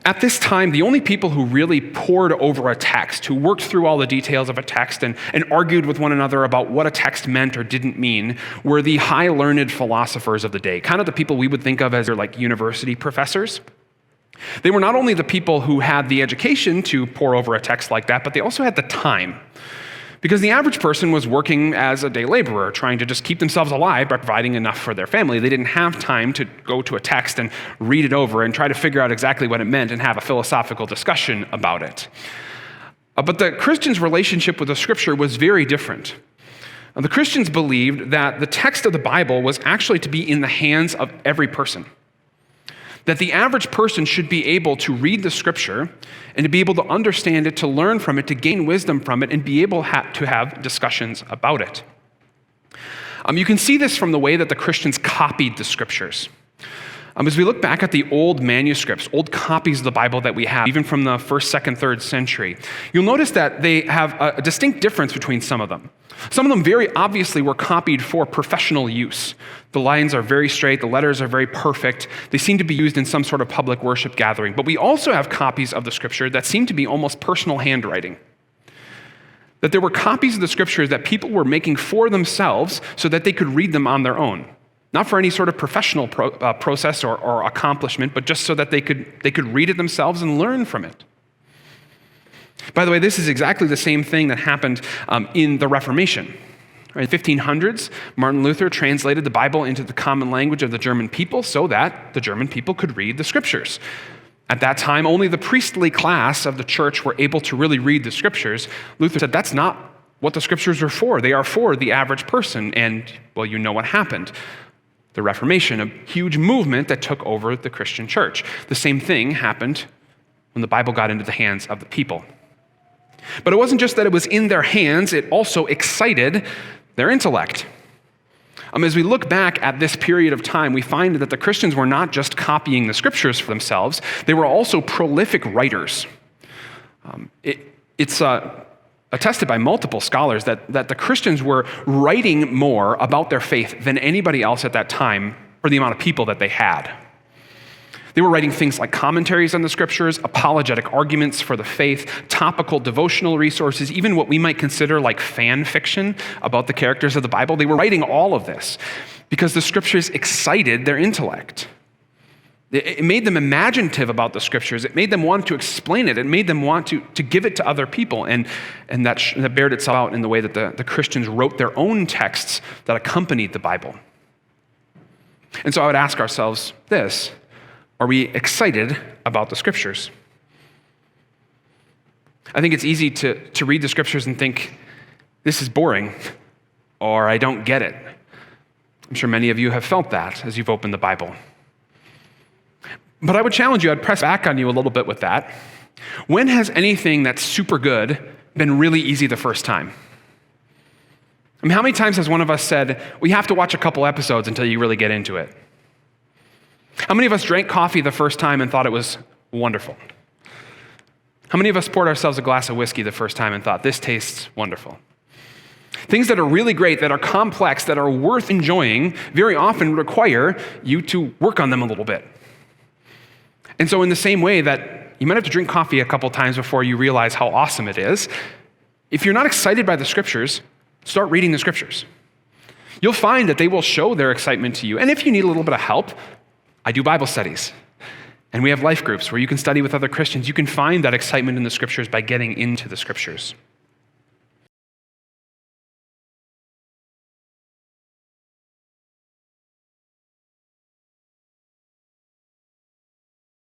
At this time, the only people who really pored over a text, who worked through all the details of a text and argued with one another about what a text meant or didn't mean, were the high learned philosophers of the day, kind of the people we would think of as their like university professors. They were not only the people who had the education to pore over a text like that, but they also had the time. Because the average person was working as a day laborer, trying to just keep themselves alive by providing enough for their family. They didn't have time to go to a text and read it over and try to figure out exactly what it meant and have a philosophical discussion about it. But the Christians' relationship with the scripture was very different. The Christians believed that the text of the Bible was actually to be in the hands of every person. That the average person should be able to read the scripture and to be able to understand it, to learn from it, to gain wisdom from it, and be able to have discussions about it. You can see this from the way that the Christians copied the scriptures. As we look back at the old manuscripts, old copies of the Bible that we have, even from the 1st, 2nd, 3rd century, you'll notice that they have a distinct difference between some of them. Some of them very obviously were copied for professional use. The lines are very straight, the letters are very perfect. They seem to be used in some sort of public worship gathering. But we also have copies of the scripture that seem to be almost personal handwriting. That there were copies of the scriptures that people were making for themselves so that they could read them on their own. Not for any sort of professional process or accomplishment, but just so that they could read it themselves and learn from it. By the way, this is exactly the same thing that happened in the Reformation. In the 1500s, Martin Luther translated the Bible into the common language of the German people so that the German people could read the scriptures. At that time, only the priestly class of the church were able to really read the scriptures. Luther said, that's not what the scriptures are for. They are for the average person. And, well, you know what happened. The Reformation, a huge movement that took over the Christian church. The same thing happened when the Bible got into the hands of the people. But it wasn't just that it was in their hands, it also excited their intellect. As we look back at this period of time, we find that the Christians were not just copying the scriptures for themselves, they were also prolific writers. It's attested by multiple scholars that the Christians were writing more about their faith than anybody else at that time for the amount of people that they had. They were writing things like commentaries on the scriptures, apologetic arguments for the faith, topical devotional resources, even what we might consider like fan fiction about the characters of the Bible. They were writing all of this because the scriptures excited their intellect. It made them imaginative about the scriptures. It made them want to explain it. It made them want to give it to other people. And that bared itself out in the way that the Christians wrote their own texts that accompanied the Bible. And so I would ask ourselves this: are we excited about the scriptures? I think it's easy to read the scriptures and think, this is boring, or I don't get it. I'm sure many of you have felt that as you've opened the Bible. But I would challenge you, I'd press back on you a little bit with that. When has anything that's super good been really easy the first time? I mean, how many times has one of us said, we have to watch a couple episodes until you really get into it? How many of us drank coffee the first time and thought it was wonderful? How many of us poured ourselves a glass of whiskey the first time and thought, this tastes wonderful? Things that are really great, that are complex, that are worth enjoying, very often require you to work on them a little bit. And so in the same way that you might have to drink coffee a couple times before you realize how awesome it is, if you're not excited by the scriptures, start reading the scriptures. You'll find that they will show their excitement to you. And if you need a little bit of help, I do Bible studies. And we have life groups where you can study with other Christians. You can find that excitement in the scriptures by getting into the scriptures.